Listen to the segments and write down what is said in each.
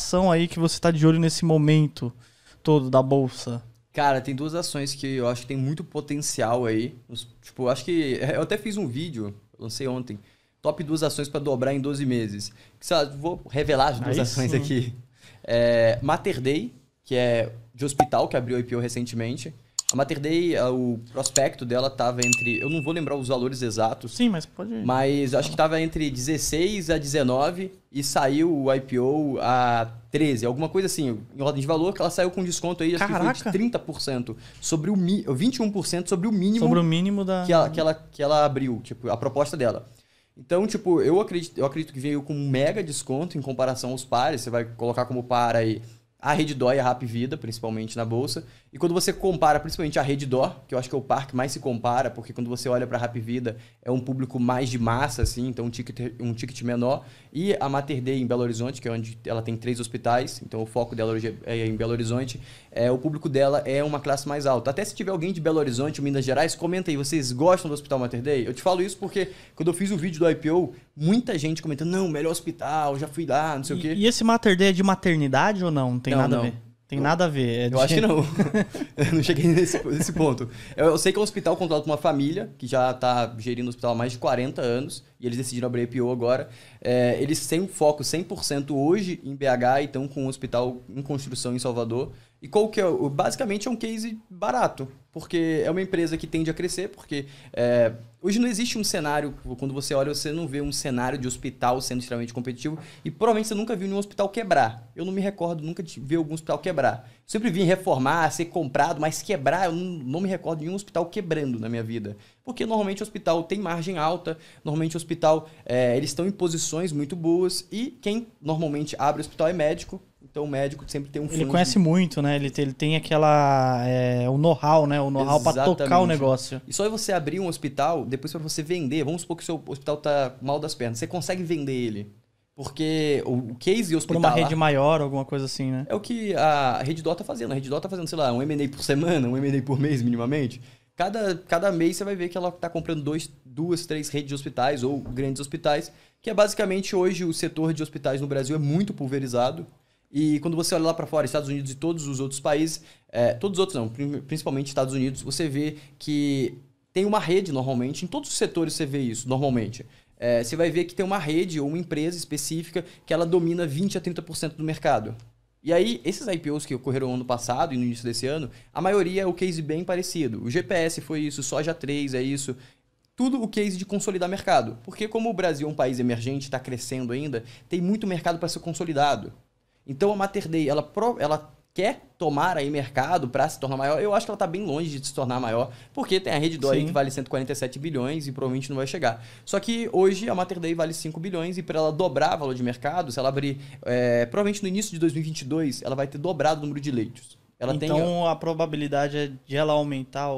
ação aí que você tá de olho nesse momento todo da bolsa? Cara, tem duas ações que eu acho que tem muito potencial aí. Tipo, eu acho que... Eu até fiz um vídeo, lancei ontem. Top 2 ações para dobrar em 12 meses. Vou revelar as duas Aí ações sim. aqui. Mater Dei, que é de hospital, que abriu IPO recentemente. A Mater Dei, o prospecto dela estava entre... Eu não vou lembrar os valores exatos. Sim, mas pode... Mas acho que estava entre 16 a 19 e saiu o IPO a 13. Alguma coisa assim, em ordem de valor, que ela saiu com desconto aí, acho que foi de 30%. Sobre o 21% sobre o mínimo... Sobre o mínimo da... Que ela abriu, tipo, a proposta dela. Então, tipo, eu acredito que veio com um mega desconto em comparação aos pares. Você vai colocar como par aí a Redditor e a Hapvida, principalmente na bolsa. E quando você compara, principalmente a Redditor, que eu acho que é o par que mais se compara, porque quando você olha para a Hapvida, é um público mais de massa, assim, então um ticket menor. E a Mater Dei em Belo Horizonte, que é onde ela tem 3 hospitais, então o foco dela hoje é em Belo Horizonte, o público dela é uma classe mais alta. Até se tiver alguém de Belo Horizonte ou Minas Gerais, comenta aí, vocês gostam do Hospital Mater Dei? Eu te falo isso porque quando eu fiz o vídeo do IPO, muita gente comentando, não, melhor hospital, já fui lá, não sei o quê. E esse Mater Dei é de maternidade ou não? Não tem nada a ver? Tem nada a ver. Eu acho que não. Eu não cheguei nesse ponto. Eu sei que é um hospital controlado por uma família que já está gerindo o hospital há mais de 40 anos e eles decidiram abrir IPO agora. Eles têm um foco 100% hoje em BH e estão com um hospital em construção em Salvador. E qual que é? Basicamente é um case barato, porque é uma empresa que tende a crescer, porque hoje não existe um cenário, quando você olha, você não vê um cenário de hospital sendo extremamente competitivo e provavelmente você nunca viu nenhum hospital quebrar. Eu não me recordo nunca de ver algum hospital quebrar. Sempre vi reformar, ser comprado, mas quebrar, eu não me recordo de nenhum hospital quebrando na minha vida. Porque normalmente o hospital tem margem alta, normalmente o hospital, eles estão em posições muito boas e quem normalmente abre o hospital é médico. Então o médico sempre tem um fundo. Ele conhece muito, né? Ele tem aquela... o know-how, né? O know-how para tocar o negócio. E só você abrir um hospital, depois para você vender, vamos supor que o seu hospital tá mal das pernas, você consegue vender ele. Porque o case hospitalar... Por uma rede maior, alguma coisa assim, né? É o que a Redditor tá fazendo. A Redditor tá fazendo, sei lá, um M&A por semana, um M&A por mês, minimamente. Cada mês você vai ver que ela tá comprando 2, 3 redes de hospitais ou grandes hospitais, que é basicamente hoje o setor de hospitais no Brasil é muito pulverizado. E quando você olha lá para fora, Estados Unidos e todos os outros países, todos os outros não, principalmente Estados Unidos, você vê que tem uma rede normalmente, em todos os setores você vê isso normalmente. Você vai ver que tem uma rede ou uma empresa específica que ela domina 20% a 30% do mercado. E aí, esses IPOs que ocorreram ano passado e no início desse ano, a maioria é o case bem parecido. O GPS foi isso, Soja 3 é isso. Tudo o case de consolidar mercado. Porque como o Brasil é um país emergente, está crescendo ainda, tem muito mercado para ser consolidado. Então a Mater Dei, ela quer tomar aí mercado para se tornar maior. Eu acho que ela está bem longe de se tornar maior, porque tem a Redditor aí que vale 147 bilhões e provavelmente não vai chegar. Só que hoje a Mater Dei vale 5 bilhões e para ela dobrar o valor de mercado, se ela abrir, provavelmente no início de 2022, ela vai ter dobrado o número de leitos. Então a probabilidade de ela aumentar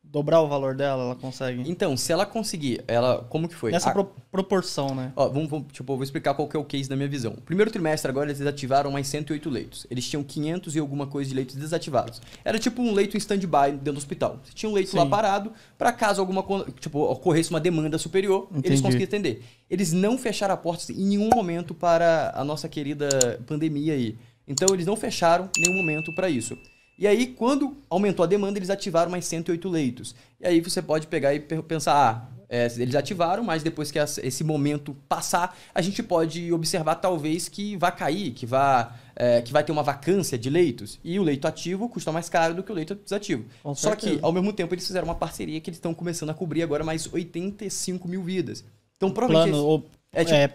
dobrar o valor dela, ela consegue? Então, se ela conseguir, como que foi? Nessa proporção, né? Ó, vou explicar qual que é o case da minha visão. Primeiro trimestre agora eles desativaram mais 108 leitos. Eles tinham 500 e alguma coisa de leitos desativados. Era tipo um leito em stand-by dentro do hospital. Você tinha um leito lá parado, para caso ocorresse uma demanda superior, eles conseguiam atender. Eles não fecharam a porta em nenhum momento para a nossa querida pandemia aí. Então eles não fecharam em nenhum momento para isso. E aí, quando aumentou a demanda, eles ativaram mais 108 leitos. E aí você pode pegar e pensar, eles ativaram, mas depois que esse momento passar, a gente pode observar talvez que vai cair, que vai ter uma vacância de leitos. E o leito ativo custa mais caro do que o leito desativo. Só que, ao mesmo tempo, eles fizeram uma parceria que eles estão começando a cobrir agora mais 85 mil vidas. Então, provavelmente...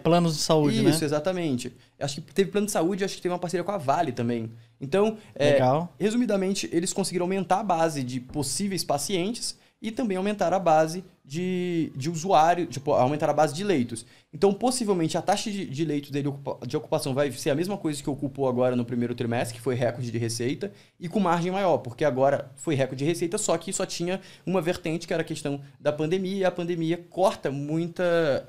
planos de saúde, isso, né? Isso, exatamente. Acho que teve plano de saúde, acho que teve uma parceria com a Vale também. Então, resumidamente, eles conseguiram aumentar a base de possíveis pacientes e também aumentar a base de usuário, aumentar a base de leitos. Então, possivelmente, a taxa de leitos dele de ocupação vai ser a mesma coisa que ocupou agora no primeiro trimestre, que foi recorde de receita, e com margem maior, porque agora foi recorde de receita, só que só tinha uma vertente, que era a questão da pandemia, e a pandemia corta muita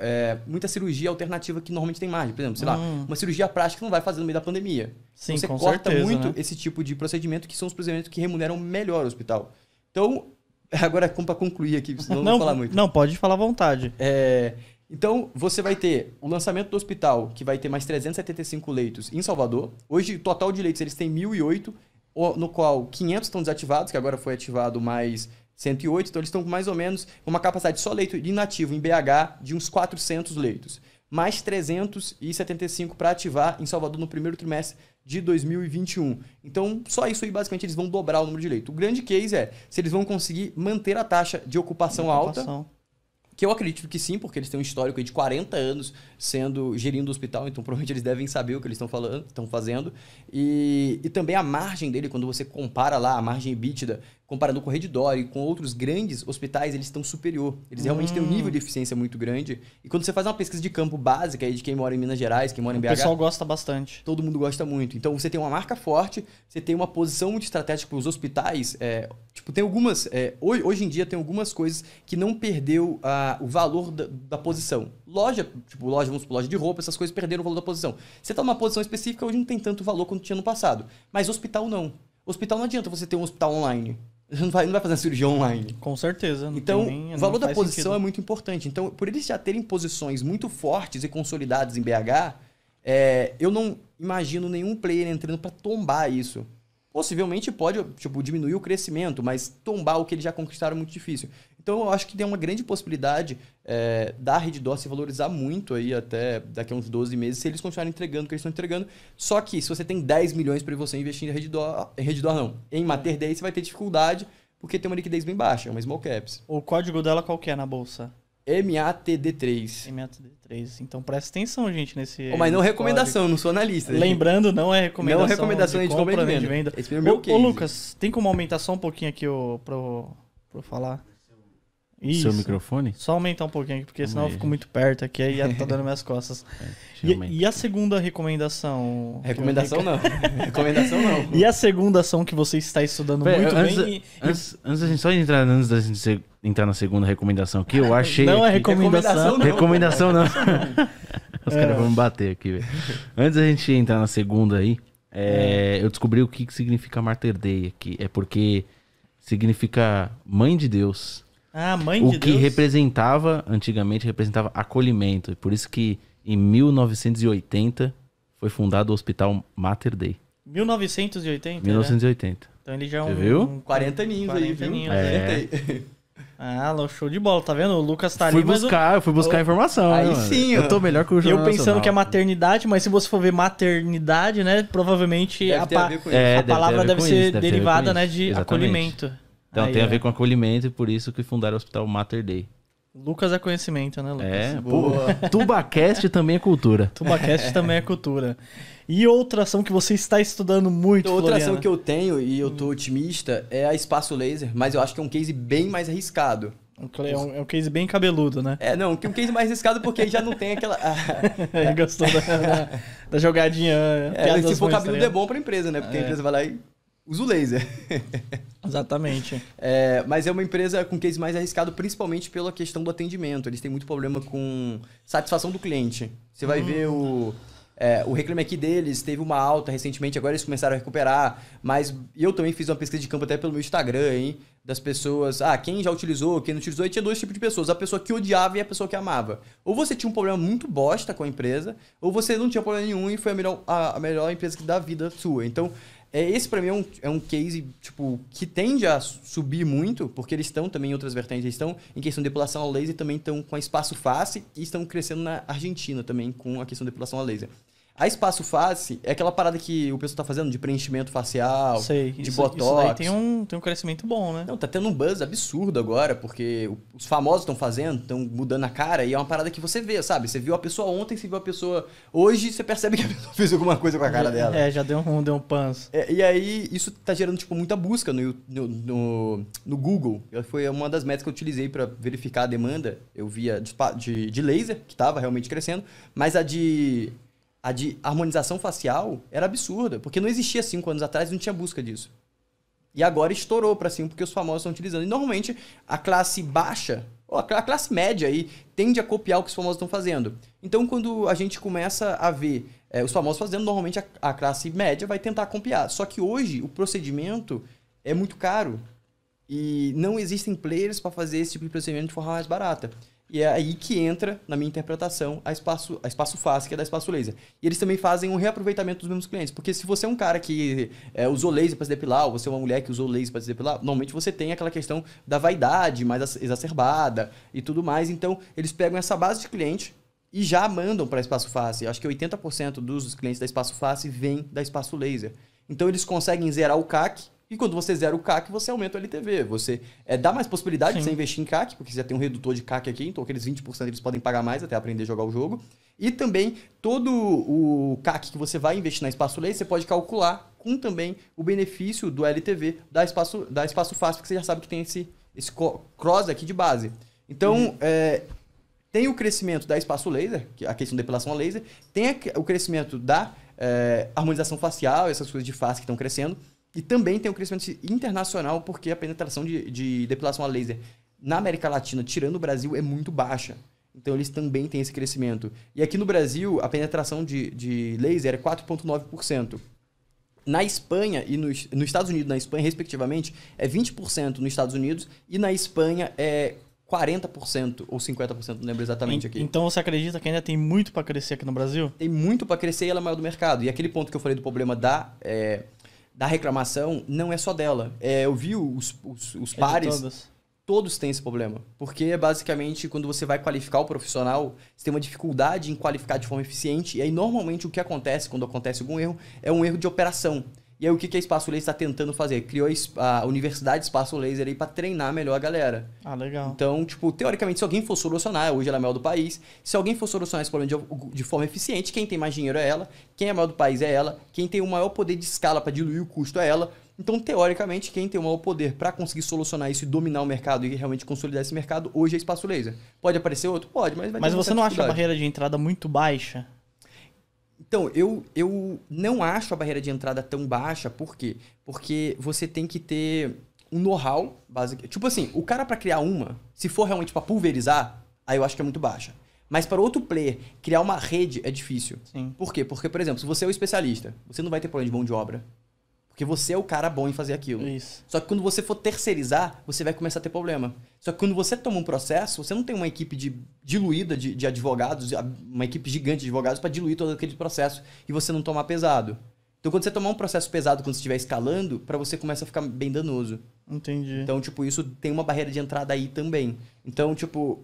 cirurgia alternativa que normalmente tem margem. Por exemplo, sei lá, uma cirurgia plástica não vai fazer no meio da pandemia. Sim, você corta muito esse tipo de procedimento, que são os procedimentos que remuneram melhor o hospital. Então... Agora, para concluir aqui, senão não vou falar muito. Não, pode falar à vontade. Então, você vai ter o lançamento do hospital, que vai ter mais 375 leitos em Salvador. Hoje, o total de leitos, eles têm 1.008, no qual 500 estão desativados, que agora foi ativado mais 108. Então, eles estão com mais ou menos uma capacidade só leito inativo em BH de uns 400 leitos. Mais 375 para ativar em Salvador no primeiro trimestre de 2021. Então, só isso aí, basicamente, eles vão dobrar o número de leitos. O grande case é se eles vão conseguir manter a taxa de ocupação alta, que eu acredito que sim, porque eles têm um histórico aí de 40 anos gerindo o hospital, então provavelmente eles devem saber o que eles estão fazendo. E também a margem dele, quando você compara lá a margem EBITDA, comparando com o Redditor e com outros grandes hospitais, eles estão superior. Eles realmente têm um nível de eficiência muito grande. E quando você faz uma pesquisa de campo básica aí de quem mora em Minas Gerais, quem mora em BH... O pessoal gosta bastante. Todo mundo gosta muito. Então você tem uma marca forte, você tem uma posição muito estratégica para os hospitais. Tem algumas... hoje em dia tem algumas coisas que não perdeu o valor da posição. Vamos por loja de roupa, essas coisas perderam o valor da posição. Você está numa posição específica, hoje não tem tanto valor quanto tinha no passado. Mas hospital não. Hospital não adianta você ter um hospital online. Você não vai fazer uma cirurgia online. Com certeza. Então, o valor da posição é muito importante. Então, por eles já terem posições muito fortes e consolidadas em BH, eu não imagino nenhum player entrando para tombar isso. Possivelmente pode diminuir o crescimento, mas tombar o que eles já conquistaram é muito difícil. Então, eu acho que tem uma grande possibilidade da Redditor se valorizar muito aí até daqui a uns 12 meses, se eles continuarem entregando o que eles estão entregando. Só que se você tem 10 milhões para você investir em Redditor não. Em Mater Dei você vai ter dificuldade, porque tem uma liquidez bem baixa, é uma small caps. O código dela qual que é na bolsa? MATD3. MATD3. Então presta atenção, gente, nesse. Mas não recomendação, não sou analista. Lembrando, não é recomendação. Não é recomendação de compra e de venda. Esse é meu case. Lucas, tem como aumentar só um pouquinho aqui pra eu falar? Isso. Seu microfone? Só aumentar um pouquinho aqui, porque senão eu fico muito perto aqui e tá dando minhas costas. E a segunda recomendação? Recomendação não. Recomendação não. E a segunda ação que você está estudando muito bem? Antes da gente entrar na segunda recomendação aqui, eu achei... Não é recomendação. Recomendação não. Os caras vão me bater aqui, velho. Antes da gente entrar na segunda aí, eu descobri o que significa Mater Dei aqui. É porque significa Mãe de Deus. Ah, Mãe de Deus. O que antigamente representava acolhimento. E por isso que em 1980 foi fundado o Hospital Mater Dei. 1980? 1980. Então ele já é viu? 40 aninhos aí, viu? Show de bola, tá vendo? O Lucas tá ali, eu fui buscar informação. Aí sim, eu tô melhor que o Jornal Nacional. Eu pensando Nacional. que é maternidade, mas se você for ver maternidade, né, provavelmente a palavra deve ser derivada, né, de acolhimento. Então tem a ver com acolhimento e por isso que fundaram o Hospital Mater Dei. Lucas é conhecimento, né, Lucas? Boa. Tubacast também é cultura. Tubacast também é cultura. E outra ação que você está estudando muito, Outra ação que eu tenho, e eu tô otimista, é a Espaço Laser, mas eu acho que é um case bem mais arriscado. É um case bem cabeludo, né? Não, um case mais arriscado porque já não tem aquela... Ele gostou da jogadinha. Se for cabeludo é bom pra empresa, né? Porque a empresa vai lá e usa o laser. Exatamente. Mas é uma empresa com case mais arriscado, principalmente pela questão do atendimento. Eles têm muito problema com satisfação do cliente. Você vai ver o Reclame Aqui deles, teve uma alta recentemente, agora eles começaram a recuperar. Mas eu também fiz uma pesquisa de campo até pelo meu Instagram, hein? Das pessoas, quem já utilizou, quem não utilizou, e tinha dois tipos de pessoas, a pessoa que odiava e a pessoa que amava. Ou você tinha um problema muito bosta com a empresa, ou você não tinha problema nenhum e foi a melhor empresa da vida sua. Então, esse pra mim é um case que tende a subir muito, porque eles estão também em outras vertentes, eles estão em questão de depilação a laser, também estão com a Espaço Face e estão crescendo na Argentina também com a questão de depilação a laser. A Espaço Face é aquela parada que o pessoal tá fazendo de preenchimento facial, de botox. Isso daí tem um crescimento bom, né? Não, tá tendo um buzz absurdo agora, porque os famosos estão fazendo, estão mudando a cara, e é uma parada que você vê, sabe? Você viu a pessoa ontem, você viu a pessoa hoje, você percebe que a pessoa fez alguma coisa com a cara dela. Já deu um panço. E aí, isso tá gerando muita busca no Google. Foi uma das métricas que eu utilizei para verificar a demanda. Eu via de laser, que tava realmente crescendo, mas a de harmonização facial era absurda, porque não existia 5 anos atrás e não tinha busca disso. E agora estourou para cima, porque os famosos estão utilizando. E normalmente a classe baixa, ou a classe média aí, tende a copiar o que os famosos estão fazendo. Então quando a gente começa a ver os famosos fazendo, normalmente a classe média vai tentar copiar. Só que hoje o procedimento é muito caro. E não existem players para fazer esse tipo de procedimento de forma mais barata. E é aí que entra, na minha interpretação, a Espaço Face, que é da Espaço Laser. E eles também fazem um reaproveitamento dos mesmos clientes. Porque se você é um cara que usou laser para se depilar, ou você é uma mulher que usou laser para se depilar, normalmente você tem aquela questão da vaidade mais exacerbada e tudo mais. Então, eles pegam essa base de cliente e já mandam para a Espaço Face. Acho que 80% dos clientes da Espaço Face vêm da Espaço Laser. Então, eles conseguem zerar o CAC. E quando você zera o CAC, você aumenta o LTV. Você dá mais possibilidade de você investir em CAC, porque você já tem um redutor de CAC aqui, então aqueles 20% eles podem pagar mais até aprender a jogar o jogo. E também todo o CAC que você vai investir na Espaço Laser, você pode calcular com também o benefício do LTV da Espaço Face, porque você já sabe que tem esse cross aqui de base. Então, tem o crescimento da Espaço Laser, que é a questão de depilação a laser, tem o crescimento da harmonização facial, essas coisas de face que estão crescendo. E também tem um crescimento internacional, porque a penetração de depilação a laser na América Latina, tirando o Brasil, é muito baixa. Então, eles também têm esse crescimento. E aqui no Brasil, a penetração de laser é 4,9%. Na Espanha e nos Estados Unidos, na Espanha, respectivamente, é 20% nos Estados Unidos e na Espanha é 40% ou 50%, não lembro exatamente aqui. Então você acredita que ainda tem muito para crescer aqui no Brasil? Tem muito para crescer e ela é maior do mercado. E aquele ponto que eu falei do problema da reclamação não é só dela. Eu vi os pares, todos têm esse problema. Porque, basicamente, quando você vai qualificar o profissional, você tem uma dificuldade em qualificar de forma eficiente. E aí, normalmente, o que acontece quando acontece algum erro é um erro de operação. E aí, o que a Espaço Laser está tentando fazer? Criou a Universidade Espaço Laser aí para treinar melhor a galera. Ah, legal. Então, teoricamente, se alguém for solucionar, hoje ela é a maior do país, se alguém for solucionar esse problema de forma eficiente, quem tem mais dinheiro é ela, quem é a maior do país é ela, quem tem o maior poder de escala para diluir o custo é ela. Então, teoricamente, quem tem o maior poder para conseguir solucionar isso e dominar o mercado e realmente consolidar esse mercado, hoje é Espaço Laser. Pode aparecer outro? Pode, mas vai ter. Mas você não acha a barreira de entrada muito baixa? Então, eu não acho a barreira de entrada tão baixa. Por quê? Porque você tem que ter um know-how básico. Tipo assim, o cara para criar se for realmente para pulverizar, aí eu acho que é muito baixa. Mas para outro player, criar uma rede é difícil. Sim. Por quê? Porque, por exemplo, se você é o especialista, você não vai ter problema de mão de obra. Porque você é o cara bom em fazer aquilo. Isso. Só que quando você for terceirizar, você vai começar a ter problema. Só que quando você toma um processo, você não tem uma equipe diluída de advogados, uma equipe gigante de advogados para diluir todo aquele processo e você não tomar pesado. Então, quando você tomar um processo pesado, quando você estiver escalando, para você começa a ficar bem danoso. Entendi. Então, isso tem uma barreira de entrada aí também. Então,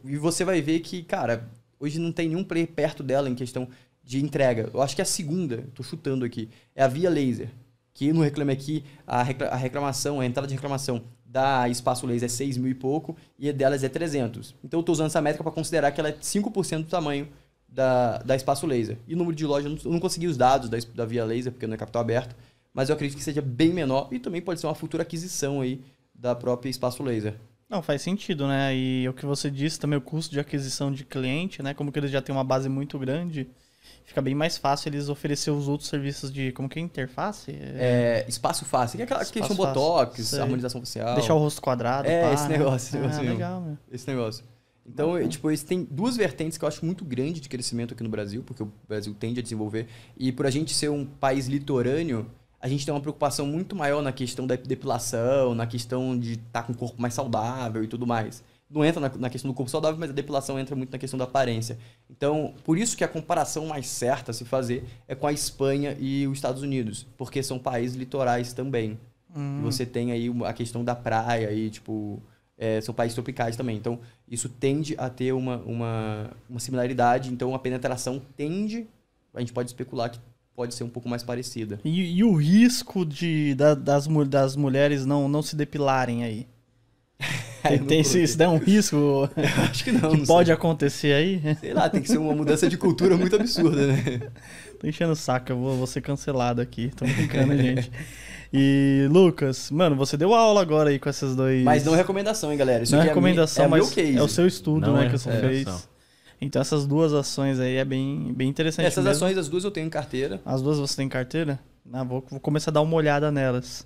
e você vai ver que, cara, hoje não tem nenhum player perto dela em questão de entrega. Eu acho que a segunda, tô chutando aqui, é a Via Laser. Que no Reclame Aqui, a entrada de reclamação da Espaço Laser é 6 mil e pouco e a delas é 300. Então eu estou usando essa métrica para considerar que ela é 5% do tamanho da Espaço Laser. E o número de lojas, eu não consegui os dados da Via Laser, porque não é capital aberto, mas eu acredito que seja bem menor e também pode ser uma futura aquisição aí da própria Espaço Laser. Não, faz sentido, né? E o que você disse também, o custo de aquisição de cliente, né? Como que eles já têm uma base muito grande, fica bem mais fácil eles oferecer os outros serviços de... Como que é? Interface? Espaço Face. Que é aquela questão Botox, harmonização facial. Deixar o rosto quadrado. Esse negócio. Legal, meu. Esse negócio. Então, eles têm duas vertentes que eu acho muito grande de crescimento aqui no Brasil, porque o Brasil tende a desenvolver. E por a gente ser um país litorâneo, a gente tem uma preocupação muito maior na questão da depilação, na questão de estar com o corpo mais saudável e tudo mais. Não entra na questão do corpo saudável, mas a depilação entra muito na questão da aparência. Então, por isso que a comparação mais certa a se fazer é com a Espanha e os Estados Unidos, porque são países litorais também. E você tem aí a questão da praia e, são países tropicais também. Então, isso tende a ter uma similaridade. Então, a penetração a gente pode especular que pode ser um pouco mais parecida. E o risco das mulheres não se depilarem aí? Isso é um risco eu acho que não, que pode acontecer aí? Sei lá, tem que ser uma mudança de cultura muito absurda, né? Tô enchendo o saco, eu vou ser cancelado aqui. Tô brincando, gente. E, Lucas, mano, você deu aula agora aí com essas dois... Mas não é recomendação, hein, galera? Isso não aqui é recomendação, mas case. É o seu estudo, né, que você fez. Então essas duas ações aí é bem interessante. Essas mesmo. ações, as duas eu tenho em carteira. As duas você tem em carteira? Vou começar a dar uma olhada nelas.